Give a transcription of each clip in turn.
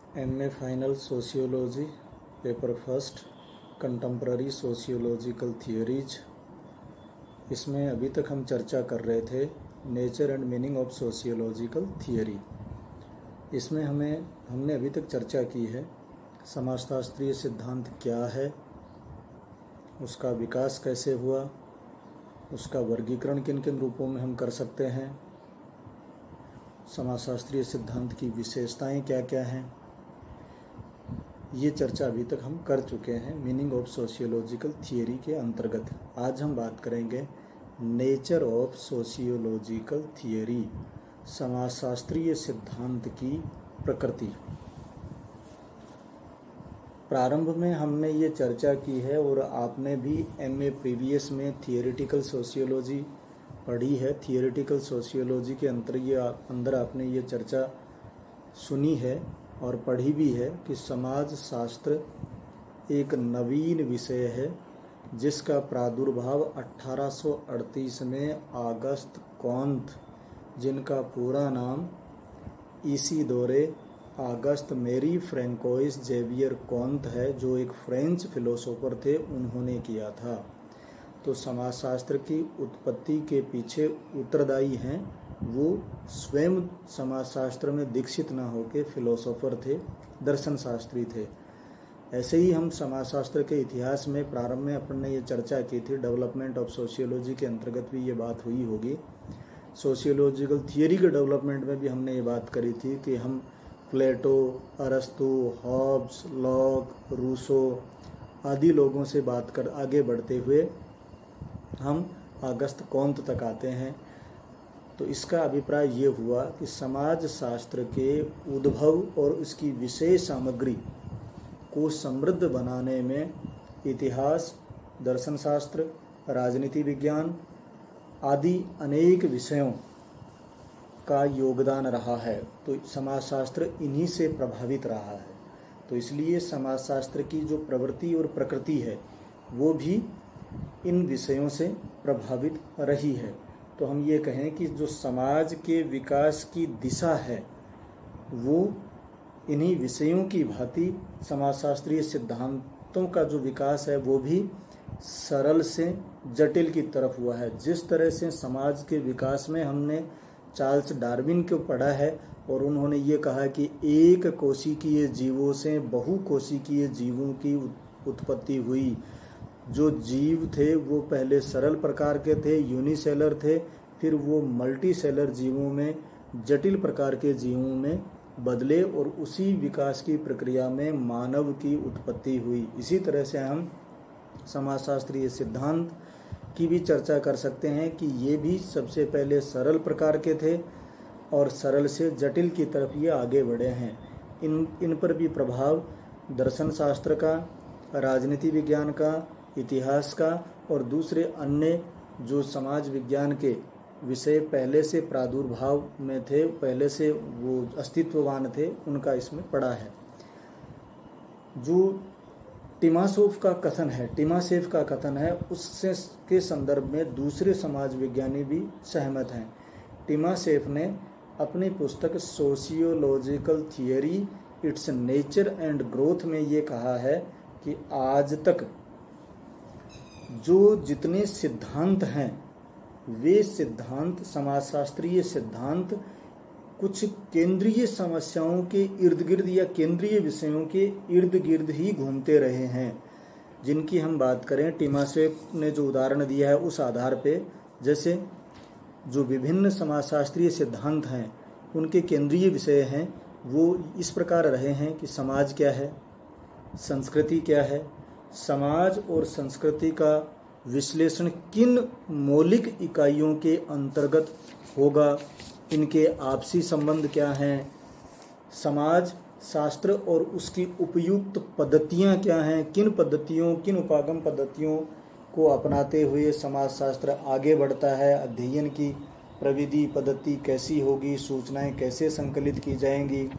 MA final sociology paper first contemporary sociological theories. इसमें अभी तक हम चर्चा कर रहे थे nature and meaning of sociological theory. इसमें हमने अभी तक चर्चा की है समाजशास्त्रीय सिद्धांत क्या है, उसका विकास कैसे हुआ, उसका वर्गीकरण किन किन रूपों में हम कर सकते हैं, समाजशास्त्रीय सिद्धांत की विशेषताएं क्या क्या हैं। ये चर्चा अभी तक हम कर चुके हैं मीनिंग ऑफ सोशियोलॉजिकल थियोरी के अंतर्गत। आज हम बात करेंगे नेचर ऑफ सोशियोलॉजिकल थियोरी, समाजशास्त्रीय सिद्धांत की प्रकृति। प्रारंभ में हमने ये चर्चा की है और आपने भी MA प्रीवियस में थियोरेटिकल सोशियोलॉजी पढ़ी है। थियोरेटिकल सोशियोलॉजी के अंदर आपने ये चर्चा सुनी है और पढ़ी भी है कि समाज शास्त्र एक नवीन विषय है जिसका प्रादुर्भाव 1838 में ऑगस्ट कॉन्त, जिनका पूरा नाम इसिदोरे ऑगस्ट मेरी फ्रैंकोइस जेवियर कॉन्त है, जो एक फ्रेंच फिलोसोफर थे, उन्होंने किया था। तो समाजशास्त्र की उत्पत्ति के पीछे उत्तरदायी हैं वो स्वयं समाजशास्त्र में दीक्षित ना होकर फिलोसोफर थे, दर्शन शास्त्री थे। ऐसे ही हम समाजशास्त्र के इतिहास में प्रारंभ में अपन ने ये चर्चा की थी, डेवलपमेंट ऑफ सोशियोलॉजी के अंतर्गत भी ये बात हुई होगी। सोशियोलॉजिकल थियोरी के डेवलपमेंट में भी हमने ये बात करी थी कि हम प्लेटो, अरस्तु, हॉब्स, लॉक, रूसो आदि लोगों से बात कर आगे बढ़ते हुए हम अगस्त कॉन्त तक आते हैं। तो इसका अभिप्राय ये हुआ कि समाज शास्त्र के उद्भव और उसकी विषय सामग्री को समृद्ध बनाने में इतिहास, दर्शन शास्त्र, राजनीति विज्ञान आदि अनेक विषयों का योगदान रहा है। तो समाजशास्त्र इन्हीं से प्रभावित रहा है। तो इसलिए समाजशास्त्र की जो प्रवृत्ति और प्रकृति है वो भी इन विषयों से प्रभावित रही है। तो हम ये कहें कि जो समाज के विकास की दिशा है वो इन्हीं विषयों की भांति समाजशास्त्रीय सिद्धांतों का जो विकास है वो भी सरल से जटिल की तरफ हुआ है। जिस तरह से समाज के विकास में हमने चार्ल्स डार्विन को पढ़ा है और उन्होंने ये कहा कि एक कोशिकीय जीवों से बहुकोशिकीय जीवों की उत्पत्ति हुई। जो जीव थे वो पहले सरल प्रकार के थे, यूनिसेलर थे, फिर वो मल्टीसेलर जीवों में, जटिल प्रकार के जीवों में बदले और उसी विकास की प्रक्रिया में मानव की उत्पत्ति हुई। इसी तरह से हम समाजशास्त्रीय सिद्धांत की भी चर्चा कर सकते हैं कि ये भी सबसे पहले सरल प्रकार के थे और सरल से जटिल की तरफ ये आगे बढ़े हैं। इन पर भी प्रभाव दर्शन शास्त्र का, राजनीति विज्ञान का, इतिहास का और दूसरे अन्य जो समाज विज्ञान के विषय पहले से प्रादुर्भाव में थे, पहले से वो अस्तित्ववान थे, उनका इसमें पड़ा है। जो टिमासेव का कथन है उससे के संदर्भ में दूसरे समाज विज्ञानी भी सहमत हैं। टिमासेव ने अपनी पुस्तक sociological theory it's nature and growth में ये कहा है कि आज तक जो जितने सिद्धांत हैं वे सिद्धांत, समाजशास्त्रीय सिद्धांत कुछ केंद्रीय समस्याओं के इर्द गिर्द या केंद्रीय विषयों के इर्द गिर्द ही घूमते रहे हैं। जिनकी हम बात करें, टिमासेव ने जो उदाहरण दिया है उस आधार पे, जैसे जो विभिन्न समाजशास्त्रीय सिद्धांत हैं उनके केंद्रीय विषय हैं वो इस प्रकार रहे हैं कि समाज क्या है, संस्कृति क्या है, समाज और संस्कृति का विश्लेषण किन मौलिक इकाइयों के अंतर्गत होगा, इनके आपसी संबंध क्या हैं, समाज शास्त्र और उसकी उपयुक्त पद्धतियां क्या हैं, किन उपागम पद्धतियों को अपनाते हुए समाजशास्त्र आगे बढ़ता है, अध्ययन की प्रविधि पद्धति कैसी होगी, सूचनाएं कैसे संकलित की जाएंगी,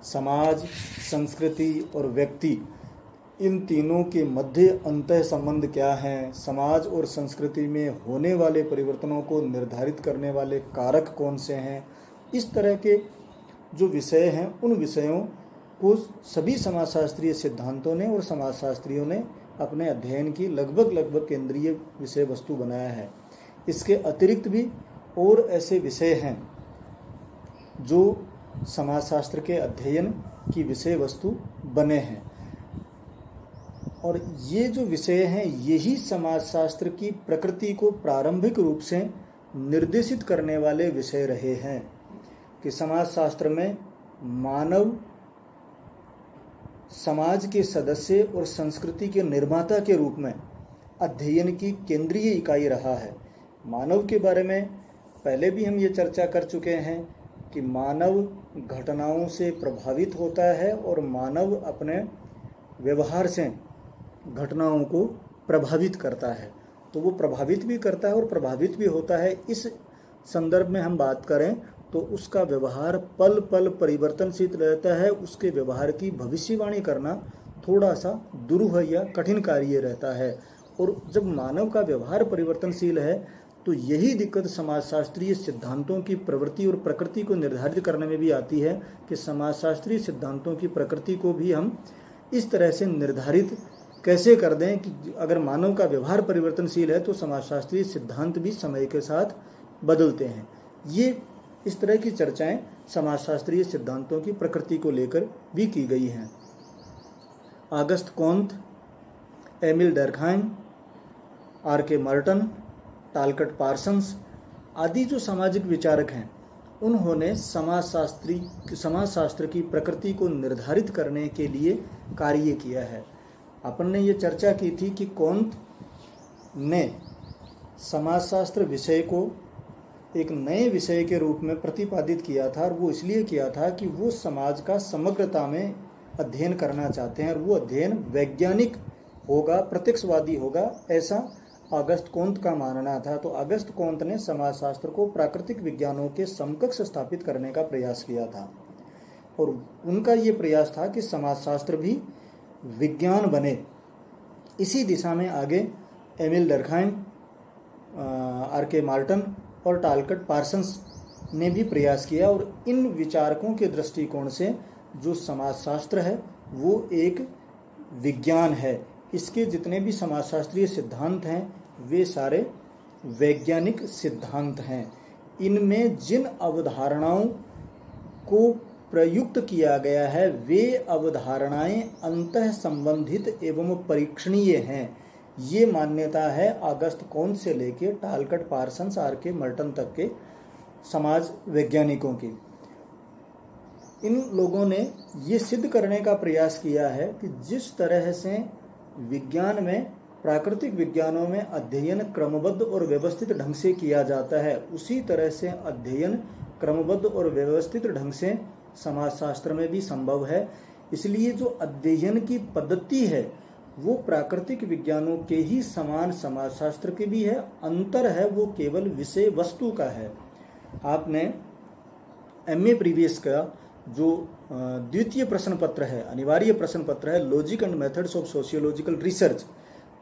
समाज, संस्कृति और व्यक्ति इन तीनों के मध्य अंतः संबंध क्या हैं, समाज और संस्कृति में होने वाले परिवर्तनों को निर्धारित करने वाले कारक कौन से हैं। इस तरह के जो विषय हैं उन विषयों को सभी समाजशास्त्रीय सिद्धांतों ने और समाजशास्त्रियों ने अपने अध्ययन की लगभग केंद्रीय विषय वस्तु बनाया है। इसके अतिरिक्त भी और ऐसे विषय हैं जो समाजशास्त्र के अध्ययन की विषय वस्तु बने हैं, और ये जो विषय हैं यही समाजशास्त्र की प्रकृति को प्रारंभिक रूप से निर्देशित करने वाले विषय रहे हैं कि समाजशास्त्र में मानव समाज के सदस्य और संस्कृति के निर्माता के रूप में अध्ययन की केंद्रीय इकाई रहा है। मानव के बारे में पहले भी हम ये चर्चा कर चुके हैं कि मानव घटनाओं से प्रभावित होता है और मानव अपने व्यवहार से घटनाओं को प्रभावित करता है। तो वो प्रभावित भी करता है और प्रभावित भी होता है। इस संदर्भ में हम बात करें तो उसका व्यवहार पल पल परिवर्तनशील रहता है। उसके व्यवहार की भविष्यवाणी करना थोड़ा सा दुरूह या कठिन कार्य रहता है। और जब मानव का व्यवहार परिवर्तनशील है तो यही दिक्कत समाजशास्त्रीय सिद्धांतों की प्रवृत्ति और प्रकृति को निर्धारित करने में भी आती है कि समाजशास्त्रीय सिद्धांतों की प्रकृति को भी हम इस तरह से निर्धारित कैसे कर दें कि अगर मानव का व्यवहार परिवर्तनशील है तो समाजशास्त्रीय सिद्धांत भी समय के साथ बदलते हैं। ये इस तरह की चर्चाएं समाजशास्त्रीय सिद्धांतों की प्रकृति को लेकर भी की गई हैं। Auguste Comte, Emile Durkheim, R K. Merton, Talcott Parsons आदि जो सामाजिक विचारक हैं उन्होंने समाजशास्त्र की प्रकृति को निर्धारित करने के लिए कार्य किया है। अपन ने ये चर्चा की थी कि कॉन्त ने समाजशास्त्र विषय को एक नए विषय के रूप में प्रतिपादित किया था, और वो इसलिए किया था कि वो समाज का समग्रता में अध्ययन करना चाहते हैं और वो अध्ययन वैज्ञानिक होगा, प्रत्यक्षवादी होगा, ऐसा ऑगस्ट कॉन्त का मानना था। तो ऑगस्ट कॉन्त ने समाजशास्त्र को प्राकृतिक विज्ञानों के समकक्ष स्थापित करने का प्रयास किया था, और उनका ये प्रयास था कि समाजशास्त्र भी विज्ञान बने। इसी दिशा में आगे एमिल डर्कहाइम, आर.के. मार्टन और टालकट पार्सन्स ने भी प्रयास किया, और इन विचारकों के दृष्टिकोण से जो समाजशास्त्र है वो एक विज्ञान है। इसके जितने भी समाजशास्त्रीय सिद्धांत हैं वे सारे वैज्ञानिक सिद्धांत हैं। इनमें जिन अवधारणाओं को प्रयुक्त किया गया है वे अवधारणाएं अंतः संबंधित एवं परीक्षणीय हैं। ये मान्यता है ऑगस्ट कॉन्त से लेकर टालकट पार्सन्स, आर.के. मर्टन तक के समाज वैज्ञानिकों की। इन लोगों ने ये सिद्ध करने का प्रयास किया है कि जिस तरह से विज्ञान में, प्राकृतिक विज्ञानों में अध्ययन क्रमबद्ध और व्यवस्थित ढंग से किया जाता है, उसी तरह से अध्ययन क्रमबद्ध और व्यवस्थित ढंग से समाजशास्त्र में भी संभव है। इसलिए जो अध्ययन की पद्धति है वो प्राकृतिक विज्ञानों के ही समान समाजशास्त्र के भी है। अंतर है वो केवल विषय वस्तु का है। आपने एमए प्रीवियस का जो द्वितीय प्रश्न पत्र है, अनिवार्य प्रश्न पत्र है, logic and methods of sociological research,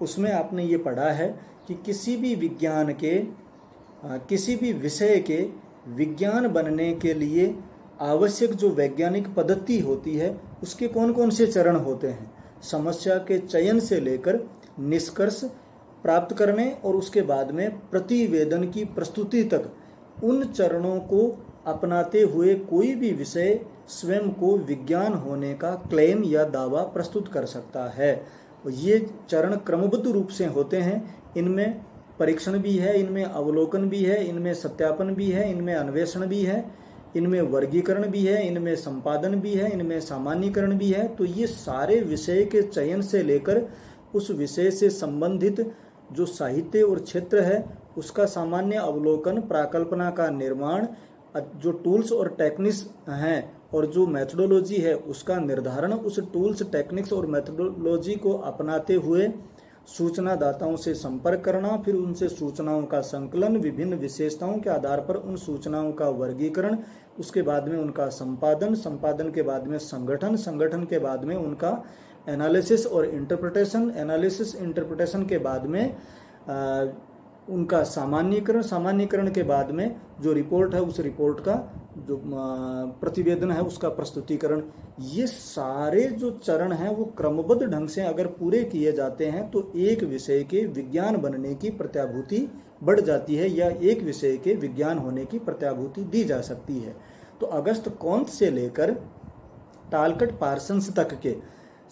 उसमें आपने ये पढ़ा है कि किसी भी विज्ञान के, किसी भी विषय के विज्ञान बनने के लिए आवश्यक जो वैज्ञानिक पद्धति होती है उसके कौन कौन से चरण होते हैं। समस्या के चयन से लेकर निष्कर्ष प्राप्त करने और उसके बाद में प्रतिवेदन की प्रस्तुति तक, उन चरणों को अपनाते हुए कोई भी विषय स्वयं को विज्ञान होने का क्लेम या दावा प्रस्तुत कर सकता है। ये चरण क्रमबद्ध रूप से होते हैं। इनमें परीक्षण भी है, इनमें अवलोकन भी है, इनमें सत्यापन भी है, इनमें अन्वेषण भी है, इनमें वर्गीकरण भी है, इनमें संपादन भी है, इनमें सामान्यीकरण भी है। तो ये सारे विषय के चयन से लेकर उस विषय से संबंधित जो साहित्य और क्षेत्र है उसका सामान्य अवलोकन, प्राकल्पना का निर्माण, जो टूल्स और टेक्निक्स हैं और जो मेथोडोलॉजी है उसका निर्धारण, उस टूल्स, टेक्निक्स और मेथोडोलॉजी को अपनाते हुए सूचनादाताओं से संपर्क करना, फिर उनसे सूचनाओं का संकलन, विभिन्न विशेषताओं के आधार पर उन सूचनाओं का वर्गीकरण, उसके बाद में उनका संपादन, संपादन के बाद में संगठन, संगठन के बाद में उनका एनालिसिस और इंटरप्रिटेशन, एनालिसिस इंटरप्रिटेशन के बाद में उनका सामान्यकरण के बाद में जो रिपोर्ट है उस रिपोर्ट का जो प्रतिवेदन है उसका प्रस्तुतिकरण, ये सारे जो चरण हैं वो क्रमबद्ध ढंग से अगर पूरे किए जाते हैं तो एक विषय के विज्ञान बनने की प्रत्याभूति बढ़ जाती है या एक विषय के विज्ञान होने की प्रत्याभूति दी जा सकती है। तो अगस्त कौंत से लेकर टालकट पार्सन्स तक के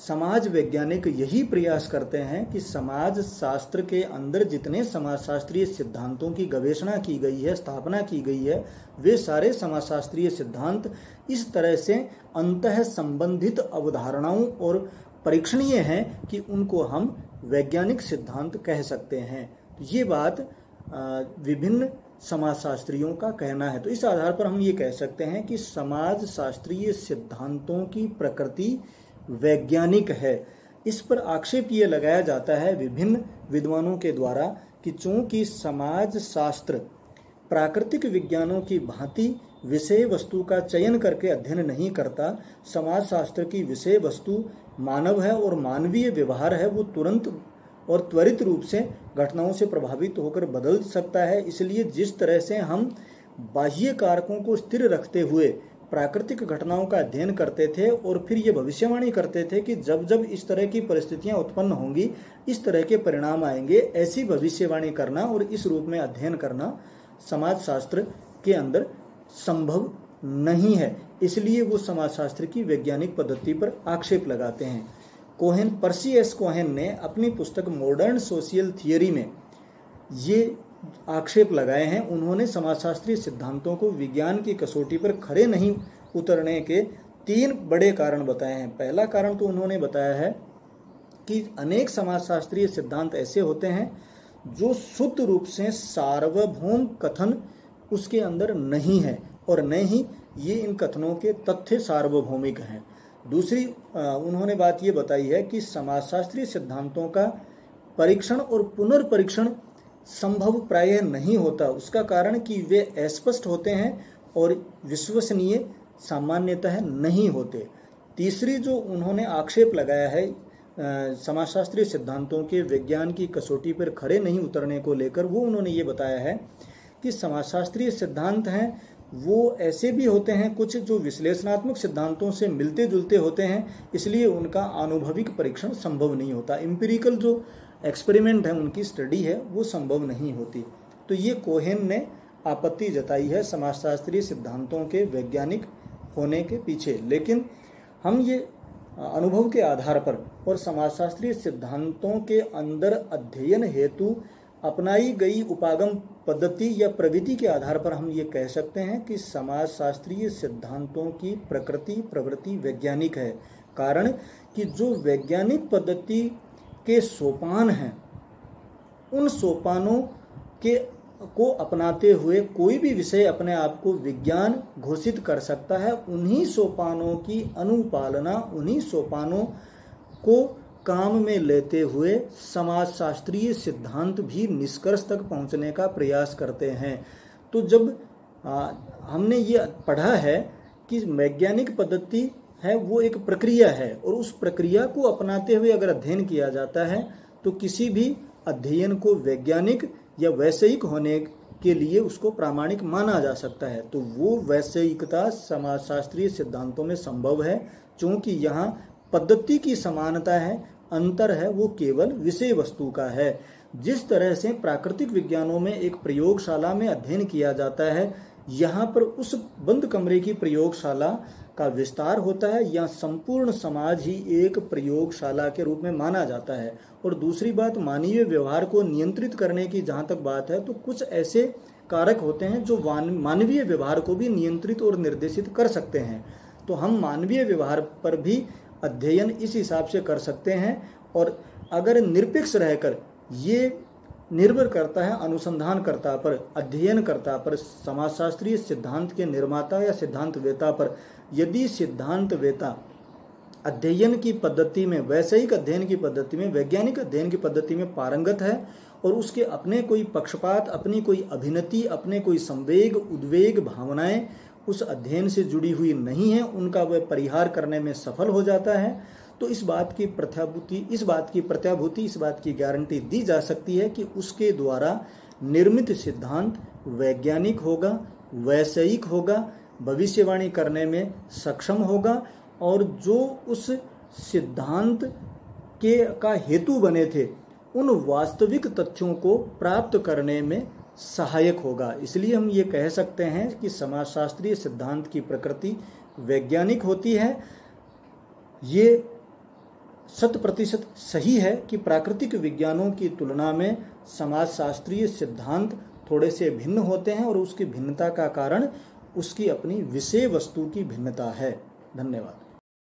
समाज वैज्ञानिक यही प्रयास करते हैं कि समाज शास्त्र के अंदर जितने समाजशास्त्रीय सिद्धांतों की गवेषणा की गई है, स्थापना की गई है, वे सारे समाजशास्त्रीय सिद्धांत इस तरह से अंतः संबंधित अवधारणाओं और परीक्षणीय हैं कि उनको हम वैज्ञानिक सिद्धांत कह सकते हैं। तो ये बात विभिन्न समाजशास्त्रियों का कहना है। तो इस आधार पर हम ये कह सकते हैं कि समाज शास्त्रीय सिद्धांतों की प्रकृति वैज्ञानिक है। इस पर आक्षेप ये लगाया जाता है विभिन्न विद्वानों के द्वारा कि चूंकि समाज शास्त्र प्राकृतिक विज्ञानों की भांति विषय वस्तु का चयन करके अध्ययन नहीं करता, समाज शास्त्र की विषय वस्तु मानव है और मानवीय व्यवहार है, वो तुरंत और त्वरित रूप से घटनाओं से प्रभावित होकर बदल सकता है। इसलिए जिस तरह से हम बाह्य कारकों को स्थिर रखते हुए प्राकृतिक घटनाओं का अध्ययन करते थे और फिर ये भविष्यवाणी करते थे कि जब जब इस तरह की परिस्थितियां उत्पन्न होंगी इस तरह के परिणाम आएंगे, ऐसी भविष्यवाणी करना और इस रूप में अध्ययन करना समाजशास्त्र के अंदर संभव नहीं है। इसलिए वो समाजशास्त्र की वैज्ञानिक पद्धति पर आक्षेप लगाते हैं। कोहेन, पर्सी एस कोहेन ने अपनी पुस्तक मॉडर्न सोशियल थियरी में ये आक्षेप लगाए हैं। उन्होंने समाजशास्त्रीय सिद्धांतों को विज्ञान की कसौटी पर खरे नहीं उतरने के 3 बड़े कारण बताए हैं। पहला कारण तो उन्होंने बताया है कि अनेक समाजशास्त्रीय सिद्धांत ऐसे होते हैं जो शुद्ध रूप से सार्वभौम कथन उसके अंदर नहीं है और न ही ये इन कथनों के तथ्य सार्वभौमिक हैं। दूसरी उन्होंने बात ये बताई है कि समाजशास्त्रीय सिद्धांतों का परीक्षण और पुनर्परीक्षण संभव प्रायः नहीं होता। उसका कारण कि वे अस्पष्ट होते हैं और विश्वसनीय सामान्यतः नहीं होते। तीसरी जो उन्होंने आक्षेप लगाया है समाजशास्त्रीय सिद्धांतों के विज्ञान की कसौटी पर खरे नहीं उतरने को लेकर, वो उन्होंने ये बताया है कि समाजशास्त्रीय सिद्धांत हैं वो ऐसे भी होते हैं कुछ जो विश्लेषणात्मक सिद्धांतों से मिलते जुलते होते हैं, इसलिए उनका आनुभविक परीक्षण संभव नहीं होता। एम्पिरिकल जो एक्सपेरिमेंट है, उनकी स्टडी है, वो संभव नहीं होती। तो ये कोहेन ने आपत्ति जताई है समाजशास्त्रीय सिद्धांतों के वैज्ञानिक होने के पीछे। लेकिन हम ये अनुभव के आधार पर और समाजशास्त्रीय सिद्धांतों के अंदर अध्ययन हेतु अपनाई गई उपागम पद्धति या प्रविधि के आधार पर हम ये कह सकते हैं कि समाजशास्त्रीय सिद्धांतों की प्रवृत्ति वैज्ञानिक है। कारण कि जो वैज्ञानिक पद्धति के सोपान हैं, उन सोपानों को अपनाते हुए कोई भी विषय अपने आप को विज्ञान घोषित कर सकता है। उन्हीं सोपानों की अनुपालना, उन्हीं सोपानों को काम में लेते हुए समाजशास्त्रीय सिद्धांत भी निष्कर्ष तक पहुंचने का प्रयास करते हैं। तो जब हमने ये पढ़ा है कि वैज्ञानिक पद्धति है वो एक प्रक्रिया है और उस प्रक्रिया को अपनाते हुए अगर अध्ययन किया जाता है तो किसी भी अध्ययन को वैज्ञानिक या वैषयिक होने के लिए उसको प्रामाणिक माना जा सकता है। तो वो वैषयिकता समाजशास्त्रीय सिद्धांतों में संभव है, क्योंकि यहाँ पद्धति की समानता है, अंतर है वो केवल विषय वस्तु का है। जिस तरह से प्राकृतिक विज्ञानों में एक प्रयोगशाला में अध्ययन किया जाता है, यहाँ पर उस बंद कमरे की प्रयोगशाला का विस्तार होता है, या संपूर्ण समाज ही एक प्रयोगशाला के रूप में माना जाता है। और दूसरी बात, मानवीय व्यवहार को नियंत्रित करने की जहाँ तक बात है, तो कुछ ऐसे कारक होते हैं जो मानवीय व्यवहार को भी नियंत्रित और निर्देशित कर सकते हैं। तो हम मानवीय व्यवहार पर भी अध्ययन इस हिसाब से कर सकते हैं। और अगर निरपेक्ष रहकर, ये निर्भर करता है अनुसंधानकर्ता पर, अध्ययनकर्ता पर, समाजशास्त्रीय सिद्धांत के निर्माता या सिद्धांतवेता पर। यदि सिद्धांतवेता अध्ययन की पद्धति में, वैषयिक अध्ययन की पद्धति में, वैज्ञानिक अध्ययन की पद्धति में पारंगत है और उसके अपने कोई पक्षपात, अपनी कोई अभिनति, अपने कोई संवेग, उद्वेग, भावनाएं उस अध्ययन से जुड़ी हुई नहीं है, उनका वह परिहार करने में सफल हो जाता है, तो इस बात की प्रत्याभूति, इस बात की गारंटी दी जा सकती है कि उसके द्वारा निर्मित सिद्धांत वैज्ञानिक होगा, वैषयिक होगा, भविष्यवाणी करने में सक्षम होगा और जो उस सिद्धांत का हेतु बने थे उन वास्तविक तथ्यों को प्राप्त करने में सहायक होगा। इसलिए हम ये कह सकते हैं कि समाजशास्त्रीय सिद्धांत की प्रकृति वैज्ञानिक होती है। ये 100% सही है कि प्राकृतिक विज्ञानों की तुलना में समाजशास्त्रीय सिद्धांत थोड़े से भिन्न होते हैं और उसकी भिन्नता का कारण उसकी अपनी विषय वस्तु की भिन्नता है। धन्यवाद।